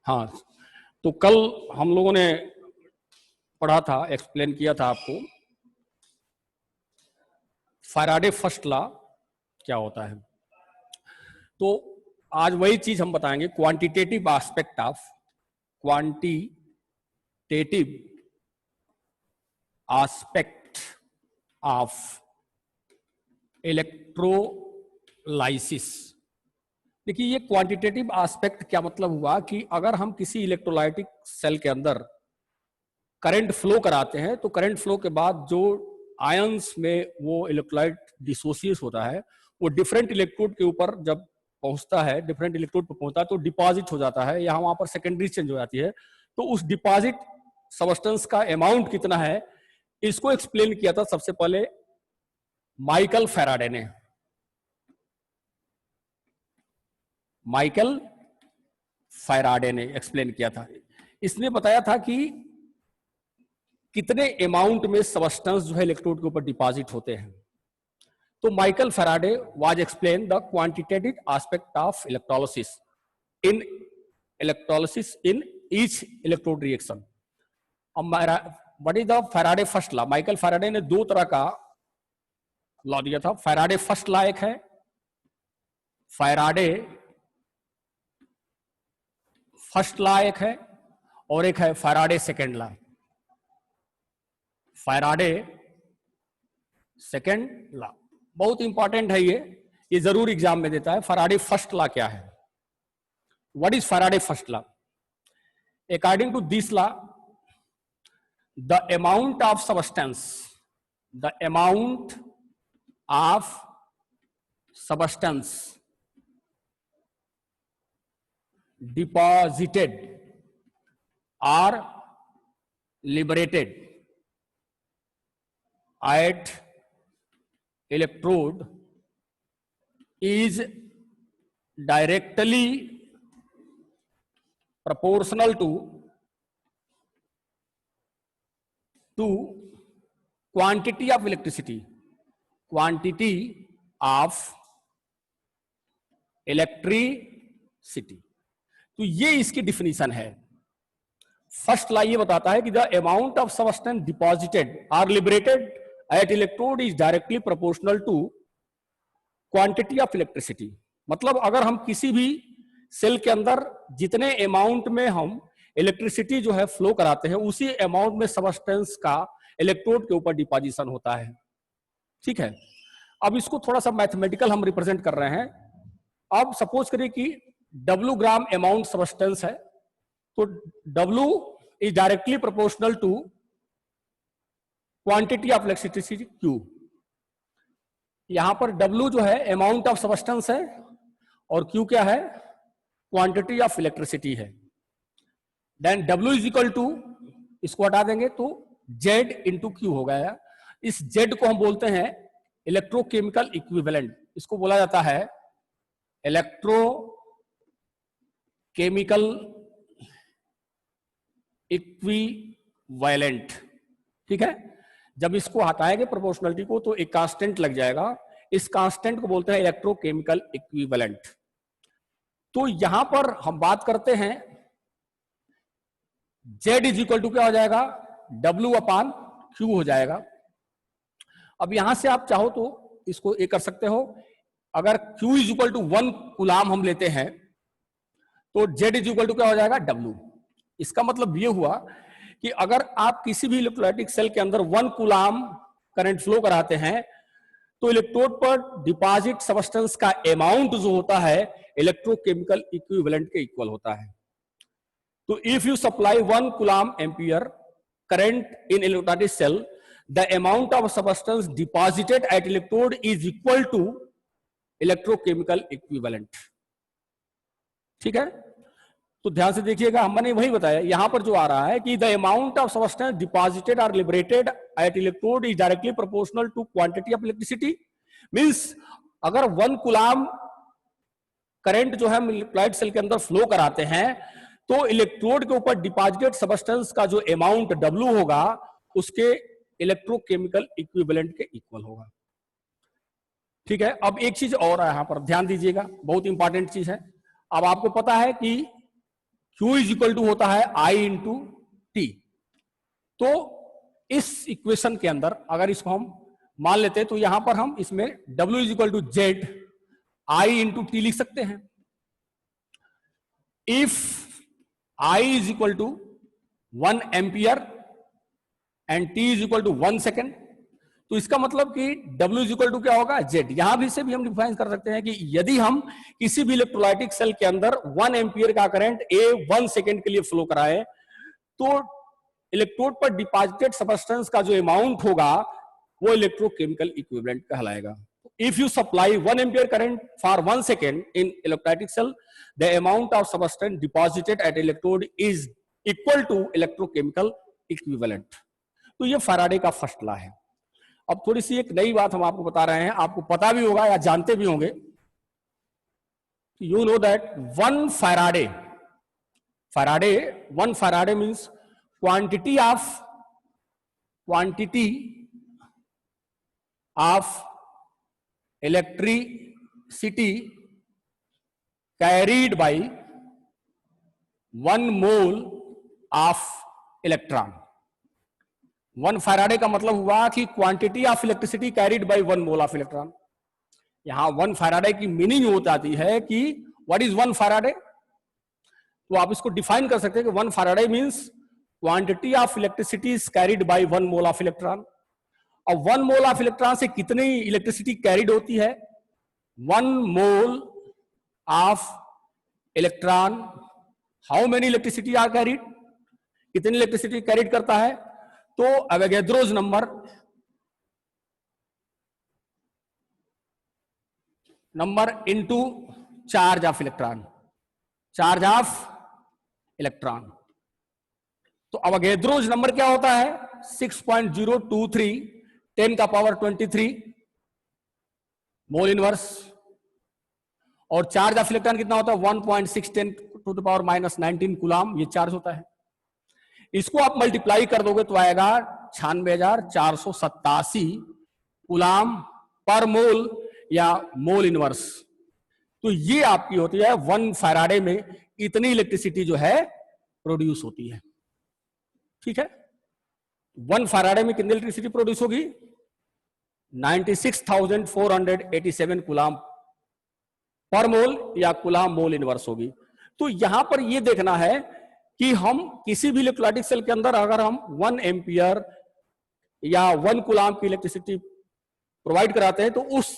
हाँ, तो कल हम लोगों ने पढ़ा था, एक्सप्लेन किया था आपको फैराडे फर्स्ट लॉ क्या होता है। तो आज वही चीज हम बताएंगे, क्वांटिटेटिव एस्पेक्ट ऑफ इलेक्ट्रोलाइसिस। देखिए, ये क्वांटिटेटिव एस्पेक्ट क्या मतलब हुआ कि अगर हम किसी इलेक्ट्रोलाइटिक सेल के अंदर करंट फ्लो कराते हैं तो करंट फ्लो के बाद जो आयंस में वो इलेक्ट्रोलाइट डिसोसिएट होता है, वो डिफरेंट इलेक्ट्रोड के ऊपर जब पहुंचता है, डिफरेंट इलेक्ट्रोड पर पहुंचता है तो डिपॉजिट हो जाता है, या वहां पर सेकेंडरी चेंज हो जाती है। तो उस डिपॉजिट सबस्टेंस का अमाउंट कितना है, इसको एक्सप्लेन किया था सबसे पहले माइकल फैराडे ने। माइकल फैराडे ने एक्सप्लेन किया था। इसने बताया था कि कितने अमाउंट में सबस्टेंस जो है इलेक्ट्रोड के ऊपर डिपॉजिट होते हैं। तो Michael Faraday was explain the quantitative aspect of electrolysis in each electrode reaction. अब what is the Faraday first law? Michael Faraday ने दो तरह का लॉ दिया था। फैराडे फर्स्ट लॉ एक है, फैराडे फर्स्ट लॉ एक है, और एक है Faraday second law. Faraday second law बहुत इंपॉर्टेंट है, ये जरूर एग्जाम में देता है। फैराडे फर्स्ट लॉ क्या है? What is Faraday first law? According to this law, the amount of substance deposited or liberated at electrode is directly proportional to quantity of electricity तो ये इसकी डिफिनीशन है। फर्स्ट लॉ ये बताता है कि the amount of substance deposited और liberated at electrode is directly proportional to quantity of electricity. मतलब अगर हम किसी भी सेल के अंदर जितने अमाउंट में हम इलेक्ट्रिसिटी जो है फ्लो कराते हैं, उसी अमाउंट में सबस्टेंस का इलेक्ट्रोड के ऊपर डिपॉजिशन होता है। ठीक है, अब इसको थोड़ा सा मैथमेटिकल हम रिप्रेजेंट कर रहे हैं। अब सपोज करिए कि W ग्राम अमाउंट सबस्टेंस है, तो W is directly proportional to quantity of electricity Q। यहां पर W जो है अमाउंट ऑफ सबस्टेंस है और Q क्या है? क्वांटिटी ऑफ इलेक्ट्रिसिटी है। Then W is equal to, इसको हटा देंगे तो Z इंटू Q हो गया। इस Z को हम बोलते हैं इलेक्ट्रोकेमिकल इक्विवेलेंट। इसको बोला जाता है इलेक्ट्रोकेमिकल इक्विवेलेंट। ठीक है, जब इसको हटाएंगे प्रोपोर्शनलिटी को तो एक कांस्टेंट लग जाएगा। इस कांस्टेंट को बोलते हैं इलेक्ट्रोकेमिकल इक्विवेलेंट। तो यहां पर हम बात करते हैं Z इज इक्वल टू क्या हो जाएगा? W अपान Q हो जाएगा। अब यहां से आप चाहो तो इसको ये कर सकते हो, अगर Q is equal to 1 coulomb हम लेते हैं तो Z इज इक्वल टू क्या हो जाएगा? W। इसका मतलब ये हुआ कि अगर आप किसी भी इलेक्ट्रोलाइटिक सेल के अंदर 1 कूलाम करंट फ्लो कराते हैं तो इलेक्ट्रोड पर डिपॉजिट सबस्टेंस का अमाउंट जो होता है इलेक्ट्रोकेमिकल इक्विवेलेंट के इक्वल होता है। तो if you supply 1 coulomb ampere current in electrolytic cell, the amount of substance deposited at electrode is equal to electrochemical equivalent. ठीक है, तो ध्यान से देखिएगा, मैंने वही बताया। यहां पर जो आ रहा है कि the amount of substance deposited और liberated at electrode is directly proportional to quantity of electricity. Means अगर 1 कूलाम करंट जो है इलेक्ट्रोलाइट सेल के अंदर फ्लो कराते हैं तो इलेक्ट्रोड के ऊपर डिपॉजिटेड सबस्टेंस का जो अमाउंट W होगा उसके इलेक्ट्रोकेमिकल इक्विवेलेंट के इक्वल होगा। ठीक है, अब एक चीज और है यहां पर ध्यान दीजिएगा, बहुत इंपॉर्टेंट चीज है। अब आपको पता है कि Q इज इक्वल टू होता है I इंटू टी। तो इस इक्वेशन के अंदर अगर इसको हम मान लेते हैं तो यहां पर हम इसमें W is equal to Z I into T लिख सकते हैं। If I is equal to 1 ampere and T is equal to 1 second, तो इसका मतलब कि W इज इक्वल टू क्या होगा, Z। यहां भी से भी हम डिफाइन कर सकते हैं कि यदि हम किसी भी इलेक्ट्रोलाइटिक सेल के अंदर 1 एम्पियर का करंट A 1 सेकेंड के लिए फ्लो कराए, तो इलेक्ट्रोड पर डिपॉजिटेड सबस्टेंस का जो अमाउंट होगा वो इलेक्ट्रोकेमिकल इक्विवेलेंट कहलाएगा। If you supply 1 ampere current for 1 second in electrolytic cell, the amount of substance deposited at electrode is equal to electrochemical equivalent. तो ये फैराडे का फर्स्ट लॉ है। अब थोड़ी सी एक नई बात हम आपको बता रहे हैं, आपको पता भी होगा या जानते भी होंगे। You know that 1 Faraday means quantity of electricity carried bye 1 mole of electron. 1 Faraday का मतलब हुआ कि quantity of electricity carried bye 1 mole of electron. यहां 1 फैराडे की मीनिंग हो जाती है कि व्हाट इज 1 फैराडे। तो आप इसको डिफाइन कर सकते हैं कि 1 Faraday means quantity of electricity is carried bye 1 mole of electron. अब 1 मोल ऑफ इलेक्ट्रॉन से कितनी इलेक्ट्रिसिटी कैरीड होती है, 1 mole of electron how many electricity are carried, कितनी इलेक्ट्रिसिटी कैरीड करता है। तो Avogadro's number into charge of electron. तो अवोगाद्रोस नंबर क्या होता है, 6.023 10 का पावर 23 मोल इनवर्स। और चार्ज ऑफ इलेक्ट्रॉन कितना होता है, 1.610 टू द पावर -19 कूलाम ये चार्ज होता है। इसको आप मल्टीप्लाई कर दोगे तो आएगा 96,487 कूलाम पर मोल या मोल इनवर्स। तो ये आपकी होती है 1 फैराडे में इतनी इलेक्ट्रिसिटी जो है प्रोड्यूस होती है। ठीक है, 1 फैराडे में कितनी इलेक्ट्रिसिटी प्रोड्यूस होगी, 96,487 कूलाम पर मोल या कूलाम मोल इनवर्स होगी। तो यहां पर यह देखना है कि हम किसी भी इलेक्ट्रोलाइटिक सेल के अंदर अगर हम 1 एम्पियर या 1 कूलाम की इलेक्ट्रिसिटी प्रोवाइड कराते हैं तो उस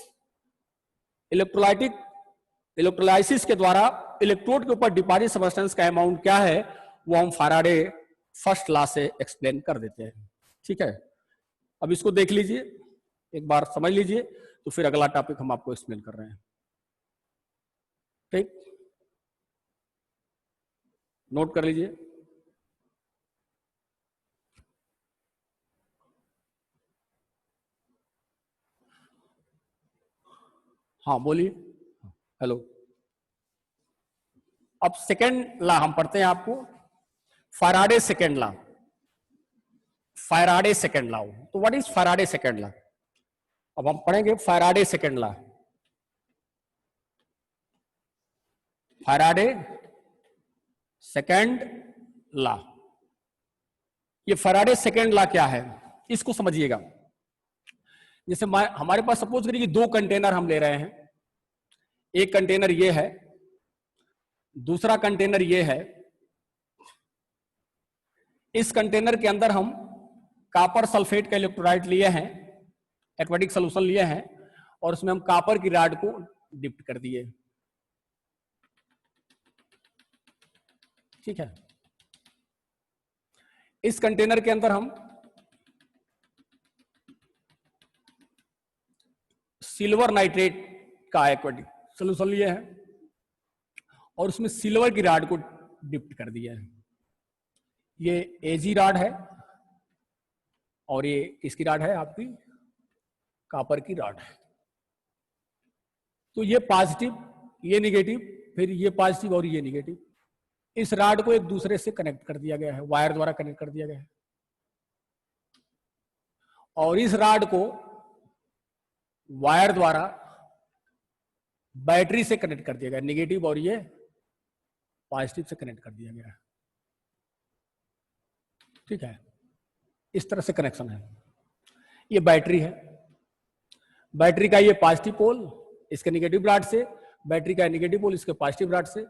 इलेक्ट्रोलाइसिस के द्वारा इलेक्ट्रोड के ऊपर डिपॉजिट सबस्टेंस का अमाउंट क्या है वो हम फैराडे फर्स्ट लॉ से एक्सप्लेन कर देते हैं। ठीक है, अब इसको देख लीजिए, एक बार समझ लीजिए, तो फिर अगला टॉपिक हम आपको एक्सप्लेन कर रहे हैं। ठीक, नोट कर लीजिए। हाँ बोलिए, हेलो। अब सेकेंड लॉ हम पढ़ते हैं आपको, फैराडे सेकेंड लॉ। तो what is Faraday second law. अब हम पढ़ेंगे Faraday second law. Faraday second law, ये फैराडे सेकेंड लॉ क्या है इसको समझिएगा। जैसे हमारे पास सपोज करिए कि 2 कंटेनर हम ले रहे हैं, एक कंटेनर ये है, दूसरा कंटेनर ये है। इस कंटेनर के अंदर हम कॉपर सल्फेट का इलेक्ट्रोलाइट लिए हैं, एक्वेटिक सॉल्यूशन लिए हैं, और उसमें हम कॉपर की रॉड को डिप कर दिए। ठीक है, इस कंटेनर के अंदर हम सिल्वर नाइट्रेट का एक्वेटिक सॉल्यूशन लिए हैं और उसमें सिल्वर की रॉड को डिप कर दिया है। ये एजी रॉड है और ये किसकी रॉड है, आपकी कॉपर की रॉड है। तो ये पॉजिटिव, ये निगेटिव, फिर ये पॉजिटिव और ये निगेटिव, इस रॉड को एक दूसरे से कनेक्ट कर दिया गया है, वायर द्वारा कनेक्ट कर दिया गया है। और इस रॉड को वायर द्वारा बैटरी से कनेक्ट कर दिया गया, निगेटिव और ये पॉजिटिव से कनेक्ट कर दिया गया है। ठीक है, इस तरह से कनेक्शन है। ये बैटरी है, बैटरी का ये पॉजिटिव पोल इसके निगेटिव ब्रांच से, बैटरी का निगेटिव पोल इसके पॉजिटिव ब्रांच से।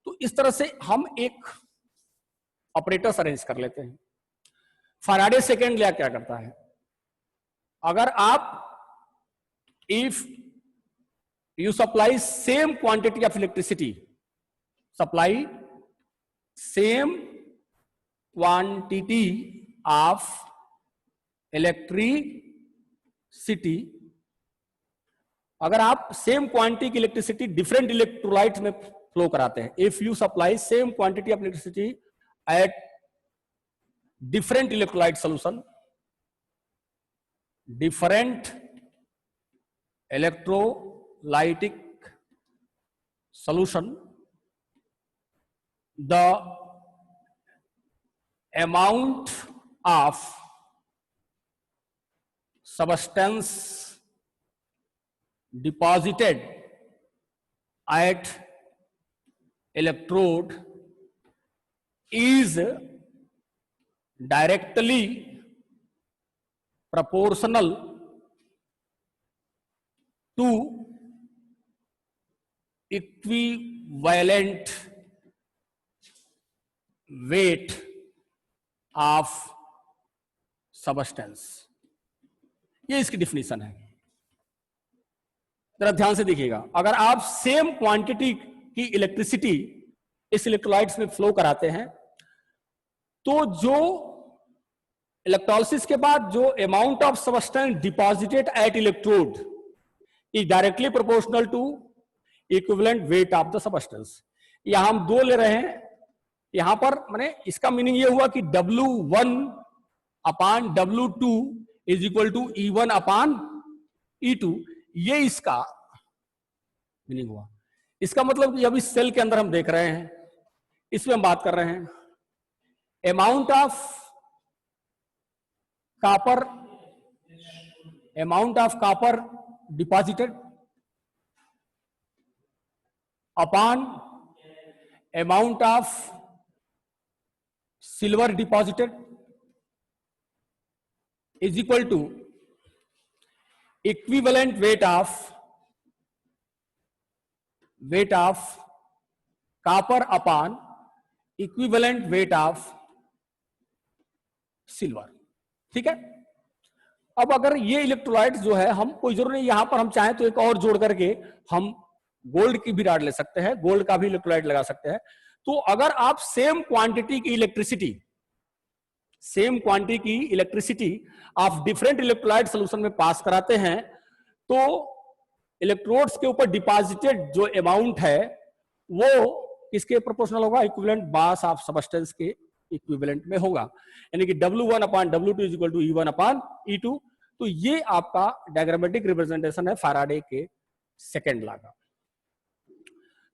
तो इस तरह से हम एक ऑपरेटर्स अरेंज कर लेते हैं। फैराडे सेकेंड लॉ क्या करता है, अगर आप if you supply same quantity of electricity, supply same quantity of electricity, अगर आप सेम क्वांटिटी की इलेक्ट्रिसिटी डिफरेंट इलेक्ट्रोलाइट्स में फ्लो कराते हैं, if you supply same quantity of electricity at different electrolyte solution, different electrolytic solution, the amount of substance deposited at electrode is directly proportional to equivalent weight of substance। ये इसकी definition है, जरा ध्यान से देखिएगा। अगर आप सेम क्वांटिटी की इलेक्ट्रिसिटी इस इलेक्ट्रोलाइट्स में फ्लो कराते हैं, तो जो इलेक्ट्रोलिसिस के बाद जो amount of substance deposited at electrode is directly proportional to equivalent weight of the substance. यहां हम दो ले रहे हैं, यहां पर माने इसका मीनिंग ये हुआ कि W1 upon W2 is equal to E1 upon E2, ये इसका मीनिंग हुआ। इसका मतलब कि अभी सेल के अंदर हम देख रहे हैं, इसमें हम बात कर रहे हैं amount of copper deposited upon amount of silver deposited is equal to equivalent weight of copper upon equivalent weight of silver। ठीक है, अब अगर ये इलेक्ट्रोलाइट्स जो है, हम कोई जरूर नहीं, यहां पर हम चाहें तो एक और जोड़ करके हम गोल्ड की भी रॉड ले सकते हैं, गोल्ड का भी इलेक्ट्रोलाइट लगा सकते हैं। तो अगर आप सेम क्वांटिटी की इलेक्ट्रिसिटी आप डिफरेंट इलेक्ट्रोलाइट सॉल्यूशन में पास कराते हैं, तो इलेक्ट्रोड्स के ऊपर डिपॉजिटेड जो अमाउंट है वो किसके प्रोपोर्शनल होगा, इक्विवेलेंट मास ऑफ सब्सटेंस के इक्विवेलेंट में होगा, यानी कि W1 upon W2 is equal to E1 upon E2। तो ये आपका डायग्रामेटिक रिप्रेजेंटेशन है फैराडे के सेकेंड लॉ का।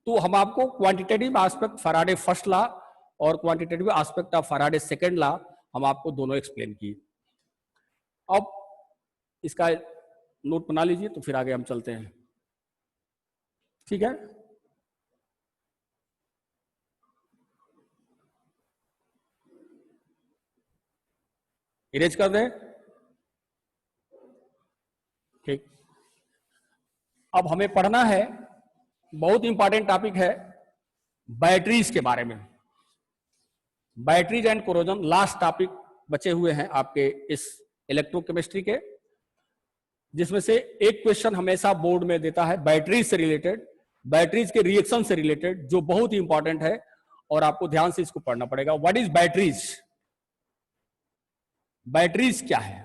तो हम आपको quantitative aspect Faraday first law और quantitative aspect of Faraday second law हम आपको दोनों एक्सप्लेन किए। अब इसका नोट बना लीजिए, तो फिर आगे हम चलते हैं। ठीक है, इरेज कर दें। ठीक, अब हमें पढ़ना है, बहुत इंपॉर्टेंट टॉपिक है बैटरीज के बारे में, batteries and corrosion. Last topic बचे हुए हैं आपके इस इलेक्ट्रोकेमिस्ट्री के, जिसमें से एक क्वेश्चन हमेशा बोर्ड में देता है बैटरीज से रिलेटेड, बैटरीज के रिएक्शन से रिलेटेड, जो बहुत ही इंपॉर्टेंट है और आपको ध्यान से इसको पढ़ना पड़ेगा। व्हाट इज बैटरीज, बैटरीज क्या है?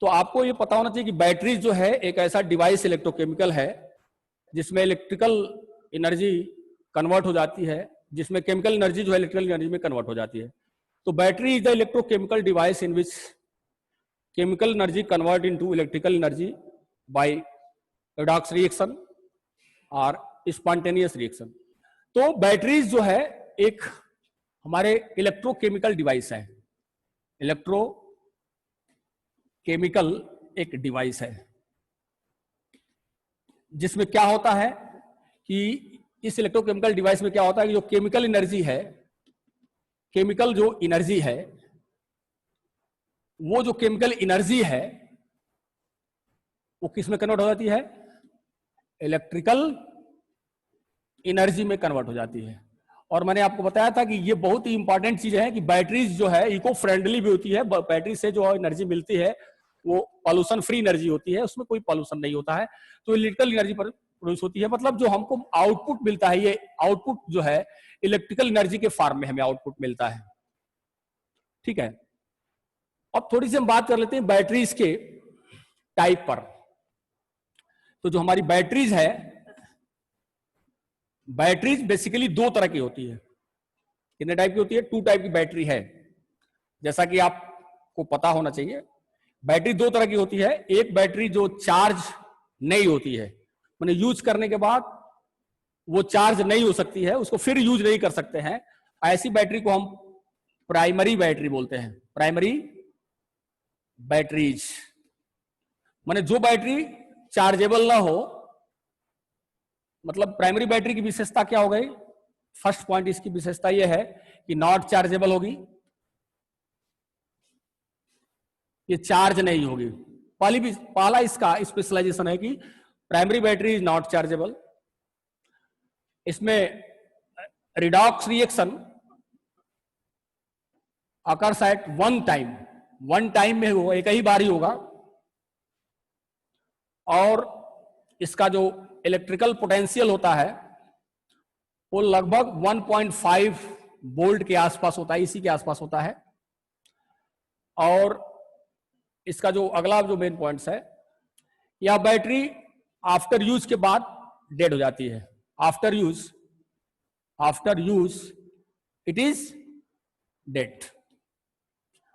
तो आपको ये पता होना चाहिए कि बैटरीज जो है एक ऐसा डिवाइस इलेक्ट्रोकेमिकल है जिसमें इलेक्ट्रिकल एनर्जी कन्वर्ट हो जाती है, जिसमें केमिकल एनर्जी जो है इलेक्ट्रिकल एनर्जी में कन्वर्ट हो जाती है। तो battery is the electrochemical device in which chemical energy convert into electrical energy by redox reaction और स्पॉन्टेनियस रिएक्शन। तो बैटरीज जो है एक हमारे इलेक्ट्रोकेमिकल डिवाइस है, इलेक्ट्रोकेमिकल एक डिवाइस है, जिसमें क्या होता है कि इस इलेक्ट्रोकेमिकल डिवाइस में क्या होता है कि जो केमिकल एनर्जी है, केमिकल जो एनर्जी है, वो जो केमिकल एनर्जी है वो किस में कन्वर्ट हो जाती है? इलेक्ट्रिकल एनर्जी में कन्वर्ट हो जाती है। और मैंने आपको बताया था कि ये बहुत ही इंपॉर्टेंट चीज है कि बैटरीज जो है इको फ्रेंडली भी होती है। बैटरी से जो एनर्जी मिलती है वो पॉल्यूशन फ्री एनर्जी होती है, उसमें कोई पॉल्यूशन नहीं होता है, तो इलेक्ट्रिकल एनर्जी प्रोड्यूस होती है। मतलब जो हमको आउटपुट मिलता है, ये आउटपुट जो है इलेक्ट्रिकल एनर्जी के फॉर्म में हमें आउटपुट मिलता है। ठीक है, अब थोड़ी सी हम बात कर लेते हैं बैटरीज के टाइप पर। तो जो हमारी बैटरीज है, बैटरीज बेसिकली दो तरह की होती है। कितने टाइप की होती है? 2 टाइप की बैटरी है, जैसा कि आपको पता होना चाहिए। बैटरी 2 तरह की होती है। एक बैटरी जो चार्ज नहीं होती है, मैंने यूज करने के बाद वो चार्ज नहीं हो सकती है, उसको फिर यूज नहीं कर सकते हैं, ऐसी बैटरी को हम प्राइमरी बैटरी बोलते हैं। प्राइमरी बैटरीज माने जो बैटरी चार्जेबल ना हो। मतलब प्राइमरी बैटरी की विशेषता क्या हो गई? फर्स्ट पॉइंट इसकी विशेषता यह है कि नॉट चार्जेबल होगी, ये चार्ज नहीं होगी। पहला इसका स्पेशलाइजेशन है कि primary battery is not chargeable. इसमें redox reaction occurs at one time में हो, एक ही बार ही होगा, और इसका जो इलेक्ट्रिकल पोटेंशियल होता है वो लगभग 1.5 वोल्ट के आसपास होता है, इसी के आसपास होता है। और इसका जो अगला जो मेन पॉइंट्स है, यह बैटरी आफ्टर यूज के बाद डेड हो जाती है। After use it is dead,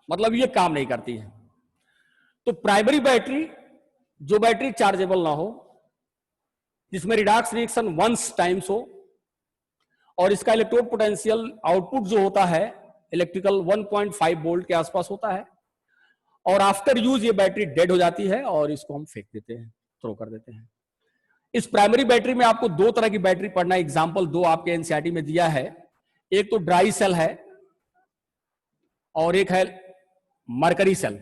मतलब ये काम नहीं करती है। तो प्राइमरी बैटरी, जो बैटरी चार्जेबल ना हो, जिसमें रिडॉक्स रिएक्शन वंस टाइम्स हो, और इसका इलेक्ट्रोड पोटेंशियल आउटपुट जो होता है इलेक्ट्रिकल 1.5 वोल्ट के आसपास होता है, और आफ्टर यूज ये बैटरी डेड हो जाती है और इसको हम फेंक देते हैं, थ्रो कर देते हैं। इस प्राइमरी बैटरी में आपको 2 तरह की बैटरी पढ़ना है। एग्जांपल 2 आपके एनसीईआरटी में दिया है। एक तो ड्राई सेल है और एक है मरकरी सेल।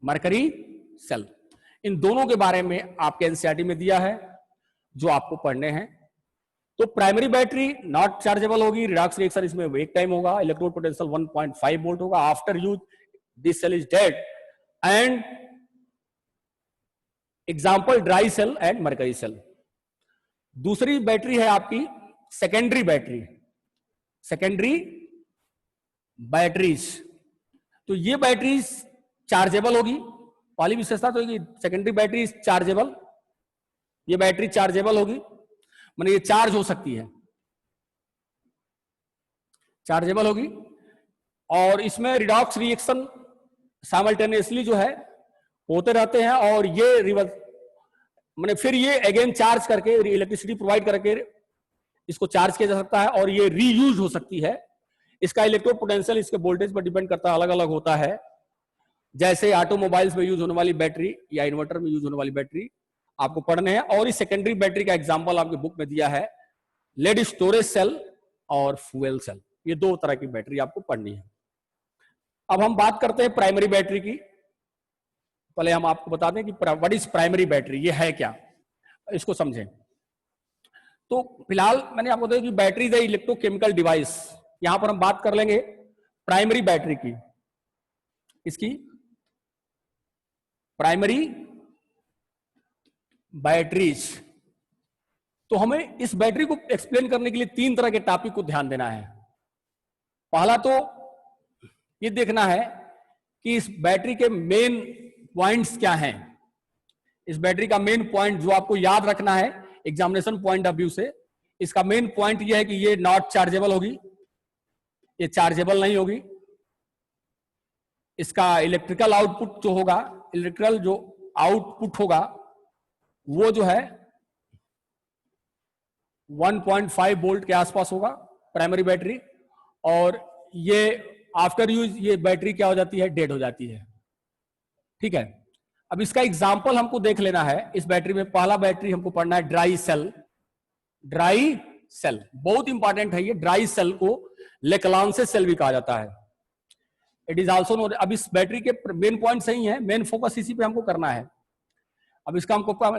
मरकरी सेल, इन दोनों के बारे में आपके एनसीईआरटी में दिया है जो आपको पढ़ने हैं। तो प्राइमरी बैटरी नॉट चार्जेबल होगी, रिडॉक्स रिएक्शन इसमें एक टाइम होगा, इलेक्ट्रोड पोटेंशियल 1.5 वोल्ट होगा, after use this cell is dead, and example dry cell and mercury cell. दूसरी बैटरी है आपकी सेकेंडरी बैटरी, सेकेंडरी बैटरीज। तो ये बैटरीज चार्जेबल होगी। पहली विशेषता तो ये सेकेंडरी बैटरी चार्जेबल, ये बैटरी चार्जेबल होगी, माने ये चार्ज हो सकती है, चार्जेबल होगी, और इसमें रिडॉक्स रिएक्शन साइमल्टेनियसली जो है होते रहते हैं, और ये रिवर्स माने फिर ये अगेन चार्ज करके इलेक्ट्रिसिटी प्रोवाइड करके इसको चार्ज किया जा सकता है, और ये रीयूज हो सकती है। इसका इलेक्ट्रोड पोटेंशियल इसके वोल्टेज पर डिपेंड करता है, अलग अलग होता है। जैसे ऑटोमोबाइल्स में यूज होने वाली बैटरी या इन्वर्टर में यूज होने वाली बैटरी आपको पढ़ने हैं। और इस सेकेंडरी बैटरी का एग्जांपल आपके बुक में दिया है, लेड स्टोरेज सेल और फ्यूएल सेल। ये 2 तरह की बैटरी आपको पढ़नी है। अब हम बात करते हैं प्राइमरी बैटरी की। पहले हम आपको बता दें कि व्हाट इज प्राइमरी बैटरी, ये है क्या, इसको समझें। तो फिलहाल मैंने आपको बताया कि बैटरी इज इलेक्ट्रोकेमिकल डिवाइस। यहां पर हम बात कर लेंगे प्राइमरी बैटरी की, इसकी प्राइमरी बैटरीज। तो हमें इस बैटरी को एक्सप्लेन करने के लिए 3 तरह के टॉपिक को ध्यान देना है। पहला तो ये देखना है कि इस बैटरी के मेन पॉइंट्स क्या हैं। इस बैटरी का मेन पॉइंट जो आपको याद रखना है एग्जामिनेशन पॉइंट ऑफ व्यू से, इसका मेन पॉइंट ये है कि ये नॉट चार्जेबल होगी, ये चार्जेबल नहीं होगी। इसका इलेक्ट्रिकल आउटपुट जो होगा, इलेक्ट्रिकल जो आउटपुट होगा वो जो है 1.5 वोल्ट के आसपास होगा प्राइमरी बैटरी, और ये आफ्टर यूज ये बैटरी क्या हो जाती है, डेड हो जाती है। ठीक है, अब इसका एग्जांपल हमको देख लेना है। इस बैटरी में पहला बैटरी हमको पढ़ना है ड्राई सेल। ड्राई सेल, बहुत इंपॉर्टेंट है ये। ड्राई सेल को लेक्लांसे सेल भी कहा जाता है। It is also known. अब इस बैटरी के मेन पॉइंट सही है, मेन फोकस इसी पे हमको करना है। अब इसका हमको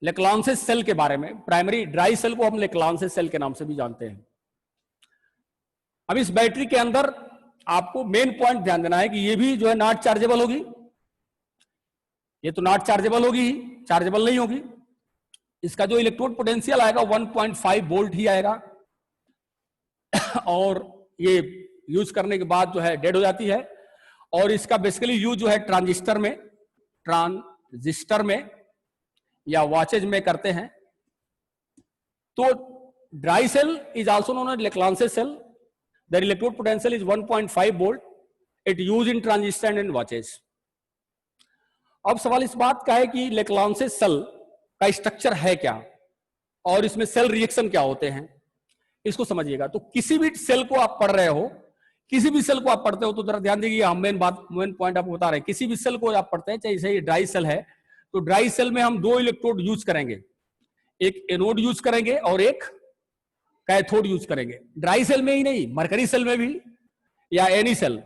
लेक्लांसे सेल के बारे में, प्राइमरी ड्राई सेल को हम लेक्लांसे सेल के नाम से भी जानते हैं। अब इस बैटरी के अंदर आपको मेन पॉइंट ध्यान देना है कि ये भी जो है नॉट चार्जेबल होगी, ये तो नॉट चार्जेबल होगी, चार्जेबल नहीं होगी। इसका जो इलेक्ट्रोड पोटेंशियल आएगा 1.5 वोल्ट ही आएगा और ये यूज करने के बाद जो है डेड हो जाती है। और इसका बेसिकली यूज जो है ट्रांजिस्टर में या वॉचेज में करते हैं। तो dry cell is also known as Leclanche cell. The electrode potential is 1.5 volt. It use in transistor and watches. अब सवाल इस बात का है कि लेक्लांसे सेल का स्ट्रक्चर है क्या और इसमें सेल रिएक्शन क्या होते हैं, इसको समझिएगा। तो किसी भी सेल को आप पढ़ रहे हो, किसी भी सेल को आप पढ़ते हो तो जरा ध्यान दीजिए, हम मेन पॉइंट आपको बता रहे हैं। किसी भी सेल को आप पढ़ते हैं, चाहे ये ड्राई सेल है, तो ड्राई सेल में हम 2 इलेक्ट्रोड यूज करेंगे, एक एनोड यूज करेंगे और एक कैथोड यूज करेंगे। ड्राई सेल में ही नहीं, मरकरी सेल में भी या any cell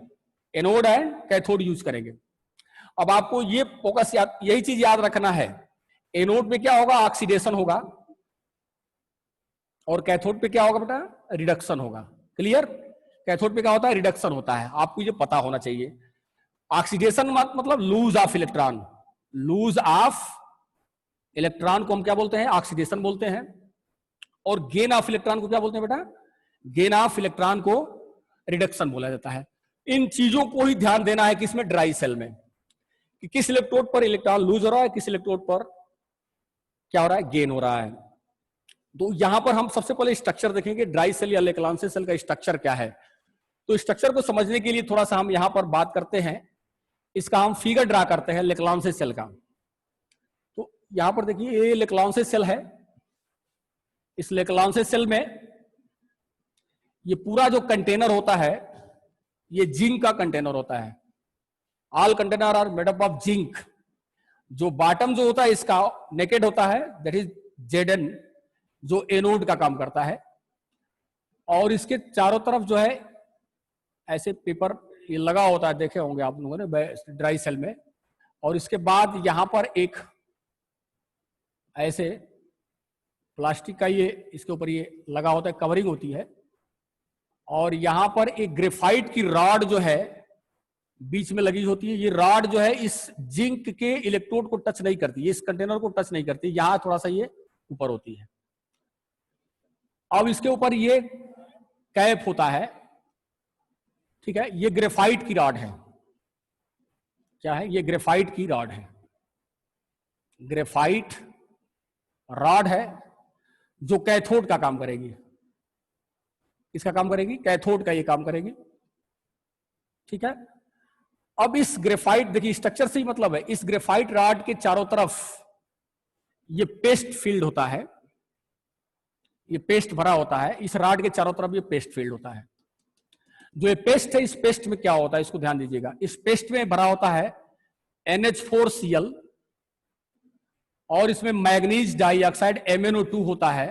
anode and cathode use करेंगे। अब आपको ये फोकस यही चीज याद रखना है, एनोड पे क्या होगा, ऑक्सीडेशन होगा, और कैथोड पे क्या होगा बेटा, रिडक्शन होगा। क्लियर? कैथोड पे क्या होता है, रिडक्शन होता है, आपको ये पता होना चाहिए। ऑक्सीडेशन मतलब lose of electron, lose of electron को हम क्या बोलते हैं, ऑक्सीडेशन बोलते हैं। और गेन ऑफ इलेक्ट्रॉन को क्या बोलते हैं बेटा, गेन ऑफ इलेक्ट्रॉन को रिडक्शन बोला जाता है। इन चीजों को ही ध्यान देना है किसमें, ड्राई सेल में, कि किस इलेक्ट्रोड पर इलेक्ट्रॉन लूज हो रहा है, किस इलेक्ट्रोड पर क्या हो रहा है, गेन हो रहा है। तो यहां पर हम सबसे पहले स्ट्रक्चर देखेंगे, ड्राई सेल या लेक्लांसे सेल का स्ट्रक्चर क्या है। तो स्ट्रक्चर को समझने के लिए थोड़ा सा हम यहां पर बात करते हैं, इसका हम फिगर ड्रा करते हैं लेक्लांसे सेल का। तो यहां पर देखिए ये लेक्लांसे सेल है। इस लेक्लांसे सेल में ये पूरा जो कंटेनर होता है ये जिंक का कंटेनर होता है। All container are made up of zinc. जो बॉटम जो होता है इसका नेकेड होता है, दैट इज Zn, जो एनोड का काम करता है। और इसके चारों तरफ जो है ऐसे पेपर ये लगा होता है, देखे होंगे आप लोगों ने ड्राई सेल में। और इसके बाद यहां पर एक ऐसे प्लास्टिक का ये इसके ऊपर ये लगा होता है, कवरिंग होती है। और यहां पर एक ग्रेफाइट की रॉड जो है बीच में लगी होती है। ये रॉड जो है इस जिंक के इलेक्ट्रोड को टच नहीं करती, ये इस कंटेनर को टच नहीं करती, यहां थोड़ा सा ये ऊपर होती है। अब इसके ऊपर ये कैप होता है, ठीक है। ये ग्रेफाइट की रॉड है, क्या है, ये ग्रेफाइट की रॉड है। ग्रेफाइट रॉड है जो कैथोड का काम करेगी। किसका काम करेगी, कैथोड का ये काम करेगी, ठीक है। अब इस ग्रेफाइट, देखिए स्ट्रक्चर से ही मतलब है, इस ग्रेफाइट रॉड के चारों तरफ ये पेस्ट फील्ड होता है, ये पेस्ट भरा होता है। इस रॉड के चारों तरफ ये पेस्ट फील्ड होता है। जो ये पेस्ट है, इस पेस्ट में क्या होता है इसको ध्यान दीजिएगा। इस पेस्ट में भरा होता है NH4Cl और इसमें मैग्नीज डाइऑक्साइड MnO2 होता है,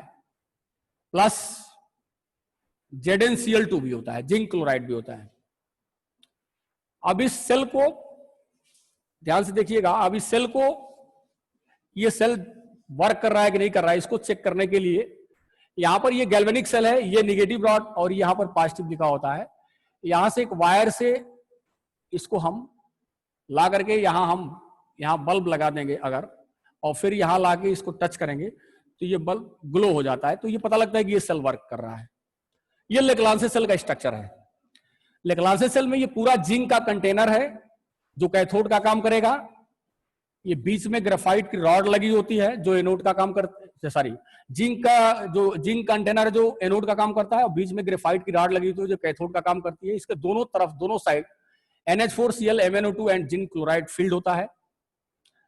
प्लस ZnCl2 भी होता है, जिंक क्लोराइड भी होता है। अब इस सेल को ध्यान से देखिएगा। अब इस सेल को, ये सेल वर्क कर रहा है कि नहीं कर रहा है, इसको चेक करने के लिए यहां पर ये गैल्वेनिक सेल है, ये निगेटिव रॉड और यहां पर पॉजिटिव लिखा होता है। यहां से एक वायर से इसको हम ला करके यहां बल्ब लगा देंगे अगर, और फिर यहां ला के इसको टच करेंगे तो ये बल्ब ग्लो हो जाता है। तो ये पता लगता है कि ये सेल वर्क कर रहा है। ये लेक्लांसे सेल का स्ट्रक्चर है। लेक्लांसे सेल में ये पूरा जिंक का कंटेनर है जो कैथोड का काम करेगा। ये बीच में ग्रेफाइट की रॉड लगी होती है जो एनोड का काम करता, सॉरी जिंक कंटेनर जो एनोड का काम करता है, और बीच में ग्रेफाइट की रॉड लगी होती है जो कैथोड का काम करती है। इसके दोनों तरफ, दोनों side NH4Cl MnO2 and zinc chloride field होता है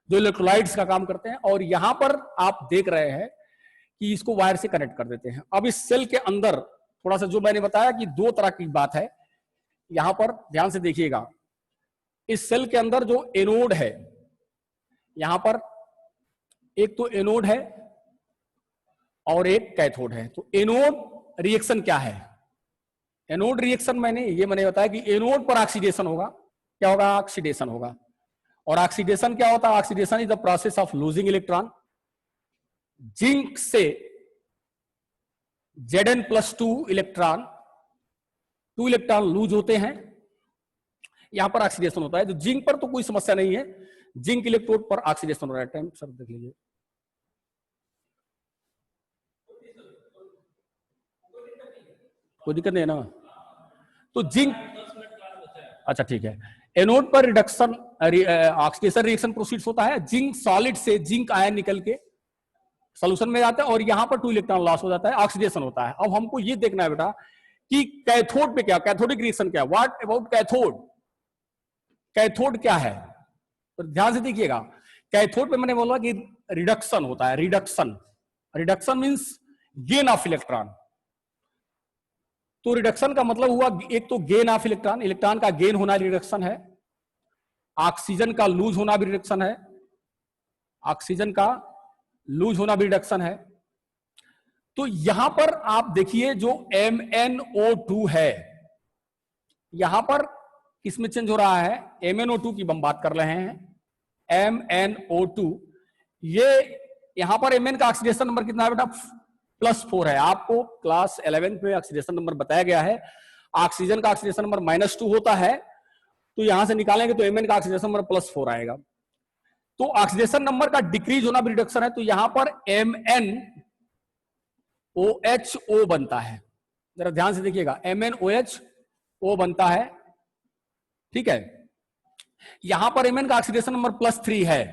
जो इलेक्ट्रोलाइट्स का काम करते हैं। और यहां पर आप देख रहे हैं कि इसको वायर से कनेक्ट कर देते हैं। अब इस सेल के अंदर थोड़ा सा जो मैंने बताया कि 2 तरह की बात है, यहां पर ध्यान से देखिएगा। इस सेल के अंदर जो एनोड है, यहां पर एक तो एनोड है और एक कैथोड है। तो एनोड रिएक्शन क्या है? एनोड रिएक्शन मैंने बताया कि एनोड पर ऑक्सीडेशन होगा। क्या होगा? ऑक्सीडेशन होगा। और ऑक्सीडेशन क्या होता है? Oxidation is the process of losing electron. Zinc से Zn+2 इलेक्ट्रॉन, 2 इलेक्ट्रॉन लूज होते हैं, यहां पर ऑक्सीडेशन होता है। तो जिंक पर तो कोई समस्या नहीं है, जिंक इलेक्ट्रोड पर ऑक्सीडेशन हो रहा है। टाइम सर देख लीजिए। कोई दिक्कत नहीं है ना? तो जिंक, अच्छा ठीक है। एनोड पर रिडक्शन ऑक्सीडेशन रिएक्शन प्रोसीड्स होता है। जिंक सॉलिड से जिंक आयन निकल के सोल्यूशन में जाता है और यहां पर 2 इलेक्ट्रॉन लॉस हो जाता है, ऑक्सीडेशन होता है। अब हमको ये देखना है बेटा कि कैथोड पे क्या, कैथोडिक रिएक्शन क्या, व्हाट अबाउट कैथोड? कैथोड क्या है? तो ध्यान से देखिएगा। कैथोड पे मैंने बोला कि रिडक्शन होता है। Reduction, reduction means gain of electron. तो रिडक्शन का मतलब हुआ एक तो गेन ऑफ इलेक्ट्रॉन, इलेक्ट्रॉन का गेन होना रिडक्शन है। ऑक्सीजन का लूज होना भी रिडक्शन है। ऑक्सीजन का लूज होना भी रिडक्शन है। तो यहां पर आप देखिए जो MnO2 है, यहां पर किसमें चेंज हो रहा है? MnO2 की हम बात कर रहे हैं। MnO2, ये यहां पर Mn का ऑक्सीडेशन नंबर कितना है बेटा? +4 है। आपको क्लास 11 में ऑक्सीडेशन नंबर बताया गया है। ऑक्सीजन का ऑक्सीडेशन नंबर -2 होता है, तो यहां से निकालेंगे तो Mn का ऑक्सीडेशन नंबर +4 आएगा। तो ऑक्सीडेशन नंबर का डिक्रीज होना भी रिडक्शन है। तो यहां पर MnOHO बनता है। जरा ध्यान से देखिएगा, MnOHO बनता है, ठीक है। यहां पर Mn का ऑक्सीडेशन नंबर +3 है।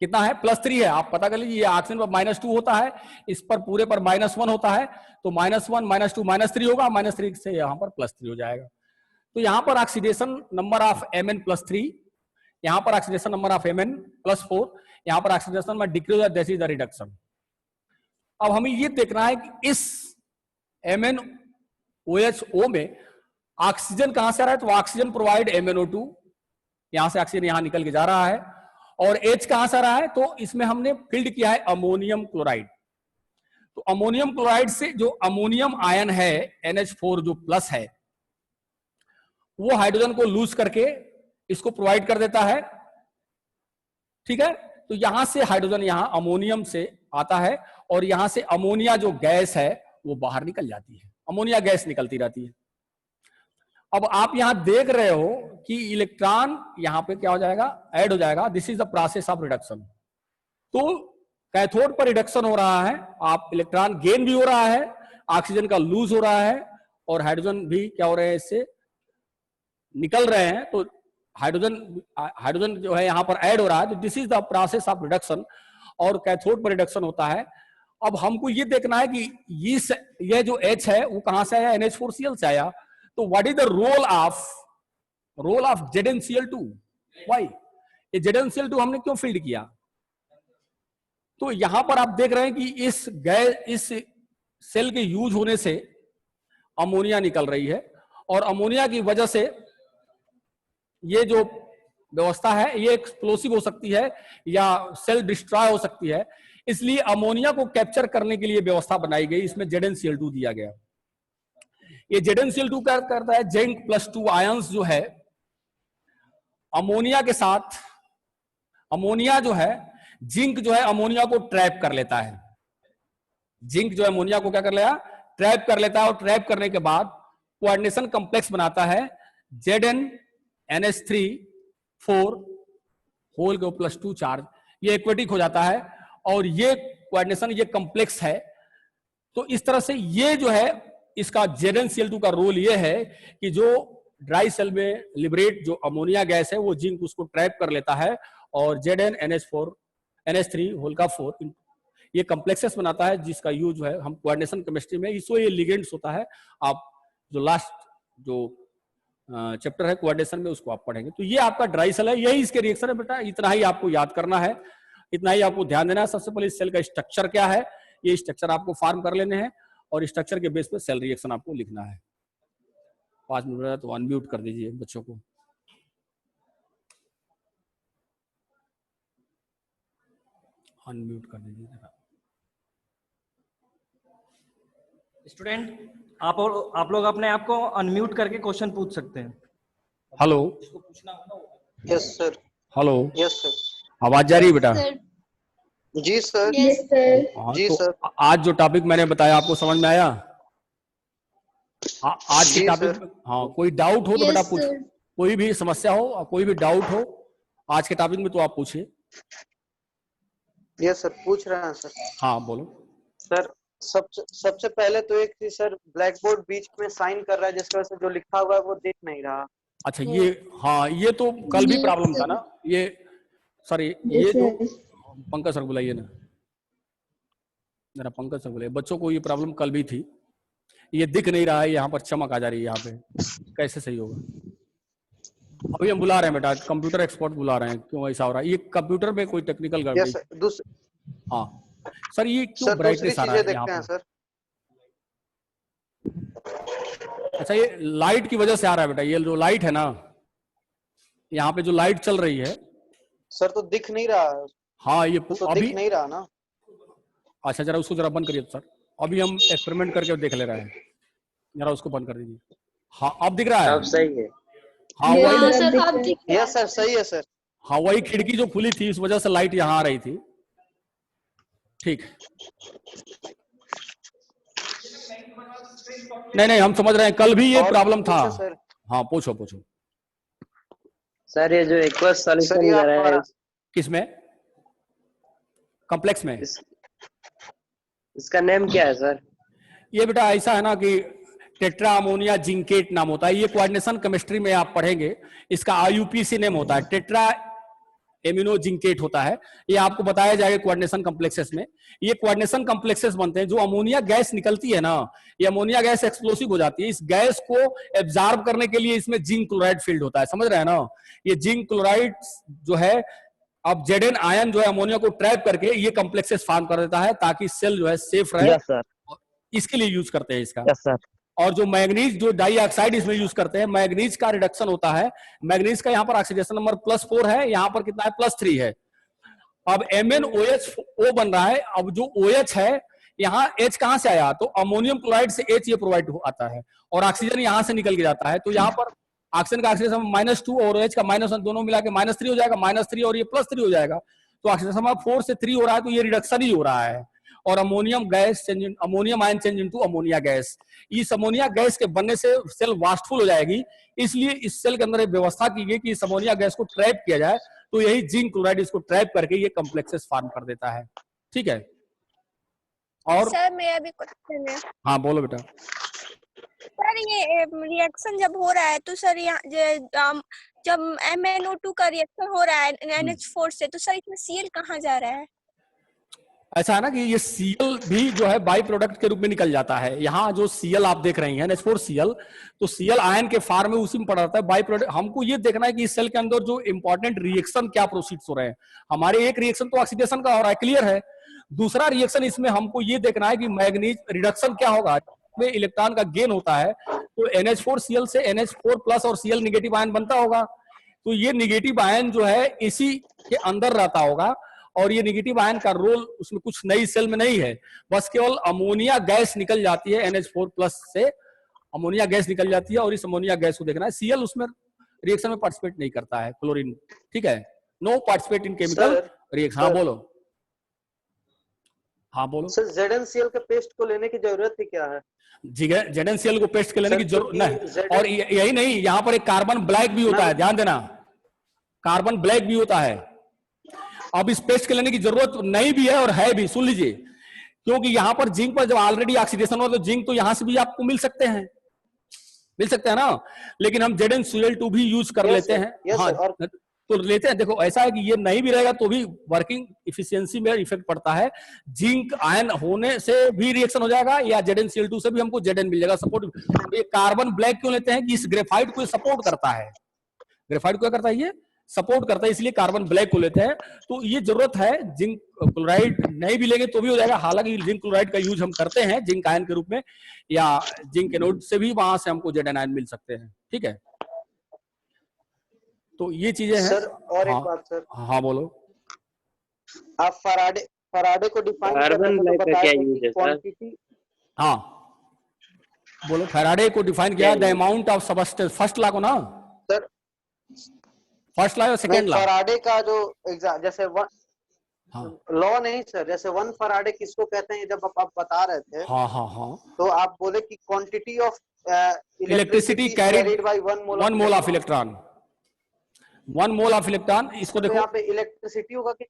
कितना है? +3 है। आप पता कर लीजिए, ये ऑक्सीजन पर -2 होता है, इस पर पूरे पर -1 होता है। तो -1 -2 -3 होगा, -3 से यहां पर +3 हो जाएगा। तो यहां पर ऑक्सीडेशन नंबर ऑफ Mn+3, यहां पर ऑक्सीडेशन नंबर ऑफ Mn+4, यहां पर oxidation number decrease, that is the reduction. अब हमें ये देखना है कि इस MnOHO में ऑक्सीजन कहां से आ रहा है? तो ऑक्सीजन प्रोवाइड MnO2, यहां से ऑक्सीजन यहां निकल के जा रहा है। और H कहां से आ रहा है? तो इसमें हमने फिल्ड किया है अमोनियम क्लोराइड। तो अमोनियम क्लोराइड से जो अमोनियम आयन है NH4 जो प्लस है, वो हाइड्रोजन को लूज करके इसको प्रोवाइड कर देता है, ठीक है। तो यहां से हाइड्रोजन यहां अमोनियम से आता है और यहां से अमोनिया जो गैस है वो बाहर निकल जाती है। अमोनिया गैस निकलती रहती है। अब आप यहां देख रहे हो कि इलेक्ट्रॉन यहां पे क्या हो जाएगा? ऐड हो जाएगा। This is the process of reduction. तो कैथोड पर रिडक्शन हो रहा है, आप इलेक्ट्रॉन गेन भी हो रहा है, ऑक्सीजन का लूज हो रहा है और हाइड्रोजन भी क्या हो रहे हैं? इससे निकल रहे हैं। तो हाइड्रोजन जो है यहां पर ऐड हो रहा है। तो this is the process of reduction और कैथोड पर रिडक्शन होता है। अब हमको ये देखना है कि ये जो H है वो कहां से आया? NH4Cl से आया। तो what is the role of ZnCl2? Why? ये ZnCl2 हमने क्यों फील्ड किया? तो यहां पर आप देख रहे हैं कि इस सेल के यूज होने से अमोनिया निकल रही है और अमोनिया की वजह से ये जो व्यवस्था है ये एक्सप्लोसिव हो सकती है या सेल डिस्ट्रॉय हो सकती है। इसलिए अमोनिया को कैप्चर करने के लिए व्यवस्था बनाई गई, इसमें ZnCl2 दिया गया। ये ZnCl2 क्या करता है? Zn+2 आयंस जो है अमोनिया के साथ, अमोनिया जो है, जिंक जो है अमोनिया को ट्रैप कर लेता है। जिंक जो है अमोनिया को क्या कर लेगा? ट्रैप कर लेता है। और ट्रैप करने के बाद कोऑर्डिनेशन कॉम्प्लेक्स बनाता है ZnNH3 4 होल के +2 चार्ज, ये एक्वेटिक हो जाता है और ये कोऑर्डिनेशन ये कॉम्प्लेक्स है। तो इस तरह से ये जो है इसका ZnCl2 का रोल ये है कि जो ड्राई सेल में लिबरेट जो अमोनिया गैस है वो जिंक उसको ट्रैप कर लेता है और ZnNH3 होल का 4 ये कॉम्प्लेक्सेस बनाता है, जिसका यूज जो है हम कोऑर्डिनेशन केमिस्ट्री में, इसको ये लिगेंड्स होता है। आप जो लास्ट जो चैप्टर है कोऑर्डिनेशन में उसको आप पढ़ेंगे। तो ये आपका ड्राई सेल है, यही इसके रिएक्शन है बेटा। इतना ही आपको याद करना है, इतना ही आपको ध्यान देना है। सबसे पहले इस सेल का स्ट्रक्चर क्या है, ये स्ट्रक्चर आपको फॉर्म कर लेने हैं और स्ट्रक्चर के बेस पे सेल रिएक्शन आपको लिखना है। 5 मिनट तो अनम्यूट कर दीजिए बच्चों को। अनम्यूट कर दीजिए जरा। स्टूडेंट आप लोग अपने आप को अनम्यूट करके क्वेश्चन पूछ सकते हैं। Hello. Yes sir. Hello. Yes sir. आवाज जा रही है बेटा? जी सर। Yes sir. हाँ, जी तो सर। आज जो टॉपिक मैंने बताया आपको समझ में आया? आज के जी टॉपिक सर। में हाँ कोई डाउट हो तो बेटा यस पूछ, सर। कोई भी समस्या हो और कोई भी डाउट हो आज के टॉपिक में तो आप पूछिए। यस सर, पूछ रहे हैं सर। हाँ बोलो। सर सबसे पहले तो एक चीज सर, ब्लैक बोर्ड बीच में साइन कर रहा है जिसकी वजह से जो लिखा हुआ है वो दिख नहीं रहा। अच्छा ये, हाँ ये तो कल भी Yes, प्रॉब्लम था sir. ना ये। सॉरी Yes, ये जो sir. पंकज सर बुलाइए ना, जरा पंकज सर बुलाइए। बच्चों को ये प्रॉब्लम कल भी थी, ये दिख नहीं रहा है, यहाँ पर चमक आ जा रही है, यहाँ पे कैसे सही होगा? अभी हम बुला रहे हैं बेटा, कंप्यूटर एक्सपर्ट बुला रहे हैं। क्यों ऐसा हो रहा है? ये कंप्यूटर में कोई टेक्निकल गड़बड़ी? Yes sir. हाँ सर, ये क्यों सर दूसरी ब्राइटनेस आ रहा चीजें है यहाँ देखते हैं पर? सर। अच्छा ये लाइट की वजह से आ रहा है बेटा, ये जो लाइट है ना, यहाँ पे जो लाइट चल रही है सर तो दिख नहीं रहा है। हाँ ये तो अभी दिख नहीं रहा ना। अच्छा जरा उसको जरा बंद करिए सर, अभी हम एक्सपेरिमेंट करके देख ले रहे हैं, जरा उसको बंद कर दीजिए। हाँ अब दिख रहा है? अब सही है। हाँ Yes, वही, sir, सर दिख आप रहा है. दिख रहा है। यस सर, सही है सर। हाँ वही खिड़की जो खुली थी इस वजह से लाइट यहाँ आ रही थी। ठीक, नहीं हम समझ रहे हैं, कल भी ये और प्रॉब्लम था। पूछो सर। हाँ पूछो पूछो। सर ये जो एक्वस सर सॉल्यूशन ये इधर आप है किसमें? कॉम्प्लेक्स में? इसका नेम क्या है सर? ये बेटा ऐसा है ना कि टेट्रा अमोनिया जिंकेट नाम होता है, ये कोऑर्डिनेशन केमिस्ट्री में आप पढ़ेंगे, इसका आईयूपीसी नेम होता है, टेट्रा एमिनो जिंकेट होता है। ये आपको बताया जाएगा कोऑर्डिनेशन कॉम्प्लेक्सेस में। ये कोऑर्डिनेशन कॉम्प्लेक्सेस बनते हैं, जो अमोनिया गैस निकलती है ना, ये अमोनिया गैस एक्सप्लोसिव हो जाती है, इस गैस को एब्जॉर्ब करने के लिए इसमें जिंक क्लोराइड फील्ड होता है, समझ रहे हैं ना? ये जिंक क्लोराइड जो है, अब जेडन आयन जो है अमोनिया को ट्रैप करके ये कॉम्प्लेक्सेस फॉर्म कर देता है ताकि सेल जो है सेफ रहे। Yes sir. इसके लिए यूज करते हैं इसका। Yes sir. और जो मैग्नीज जो डाइऑक्साइड इसमें यूज करते हैं, मैग्नीज का रिडक्शन होता है। मैग्नीज का यहाँ पर ऑक्सीडेशन नंबर +4 है, यहाँ पर कितना है? +3 है। अब MnOH O बन रहा है। अब जो OH है, यहाँ H कहां से आया? तो अमोनियम क्लोराइड से H ये प्रोवाइड आता है और ऑक्सीजन यहां से निकल के जाता है। तो यहाँ पर ऑक्सीजन का ऑक्सीडेशन -2 और OH का -1 दोनों मिला के -3 हो जाएगा, -3 और ये +3 हो जाएगा। तो ऑक्सीडेशन 4 से 3 हो रहा है, तो ये रिडक्शन ही हो रहा है। और ammonium gas change, ammonium ion change into ammonia gas. इस अमोनिया गैस के बनने से सेल वास्टफुल हो जाएगी, इसलिए इस सेल के अंदर एक व्यवस्था की गई कि इस अमोनिया गैस को ट्रैप किया जाए। तो यही जिंक क्लोराइड इसको ट्रैप करके ये कॉम्प्लेक्सेस फॉर्म कर देता है। ठीक है? और सर मेरा भी क्वेश्चन है। हाँ बोलो बेटा। सर ये रिएक्शन जब हो रहा है तो सर यहाँ जब MnO2 का रिएक्शन हो रहा है NH4 से, तो सर इसमें Cl कहाँ जा रहा है? ऐसा है ना कि ये Cl भी जो है बाई प्रोडक्ट के रूप में निकल जाता है। यहाँ जो Cl आप देख रही हैं NH4Cl, तो Cl आयन के फॉर्म में उसी में पड़ जाता है बाई प्रोडक्ट। हमको ये देखना है कि इस सेल के अंदर जो इंपॉर्टेंट रिएक्शन क्या प्रोसीड्स हो रहे हैं। हमारे एक रिएक्शन तो ऑक्सीडेशन का हो रहा है, क्लियर है। दूसरा रिएक्शन इसमें हमको ये देखना है कि मैग्नीज रिडक्शन क्या होगा, में इलेक्ट्रॉन का गेन होता है, तो NH4Cl से NH4+ और Cl निगेटिव आयन बनता होगा। तो ये निगेटिव आयन जो है इसी के अंदर रहता होगा और ये निगेटिव आयन का रोल उसमें कुछ नई सेल में नहीं है, बस केवल अमोनिया गैस निकल जाती है, NH4+ से अमोनिया गैस निकल जाती है और इस अमोनिया गैस को देखना है। Cl उसमें रिएक्शन में पार्टिसिपेट नहीं करता है, क्लोरीन। ठीक है? No participate in chemical reaction. हाँ बोलो। हाँ बोलो सर। ZnCl के पेस्ट को लेने की जरूरत ही क्या है? ZnCl को पेस्ट के लेने की जरूरत नहीं। और यही नहीं, यहाँ पर एक कार्बन ब्लैक भी होता है, ध्यान देना, कार्बन ब्लैक भी होता है। अब इस पेस्ट के लेने की जरूरत नहीं भी है और है भी, सुन लीजिए, क्योंकि यहाँ पर जिंक पर जब ऑलरेडी ऑक्सीडेशन हो तो जिंक तो यहां से भी आपको मिल सकते हैं ना, लेकिन हम ZnCl2 भी यूज कर लेते हैं। हाँ तो लेते हैं। देखो ऐसा है कि ये नहीं भी रहेगा तो भी वर्किंग इफिशियंसी में इफेक्ट पड़ता है। जिंक आयन होने से भी रिएक्शन हो जाएगा या ZnCl2 से भी हमको Zn मिल जाएगा सपोर्ट। तो ये कार्बन ब्लैक क्यों लेते हैं कि इस ग्रेफाइट को सपोर्ट करता है। ग्रेफाइट क्या करता है? ये सपोर्ट करता है, इसलिए कार्बन ब्लैक को लेते हैं। तो ये जरूरत है। जिंक क्लोराइड नहीं भी लेंगे तो भी हो जाएगा, हालांकि जिंक क्लोराइड का यूज हम करते हैं जिंक आयन के रूप में, या जिंक एनोड से भी वहां से हमको Zn आयन मिल सकते हैं। ठीक है? तो ये चीजें हैं सर। और हाँ, एक बात सर। हाँ बोलो। आप फराडे को डिफाइन कर कार्बन रहे थे तो ब्लैक का बताया क्या था यूज कि है सर? क्वांटिटी हाँ बोलो, फैराडे को डिफाइन किया the amount of substance, first law को ना, सर फर्स्ट लॉ या नहीं, सेकेंड लॉ? फराडे का जो एग्जाम जैसे हाँ लॉ नहीं सर, जैसे 1 फराडे किसको कहते हैं, जब आप बता रहे थे हाँ हाँ हाँ, तो आप बोले कि quantity of electricity carried by 1 mole 1 mole of electron, 1 mole of electron. इसको तो देखो, यहाँ पे इलेक्ट्रिसिटी होगा कि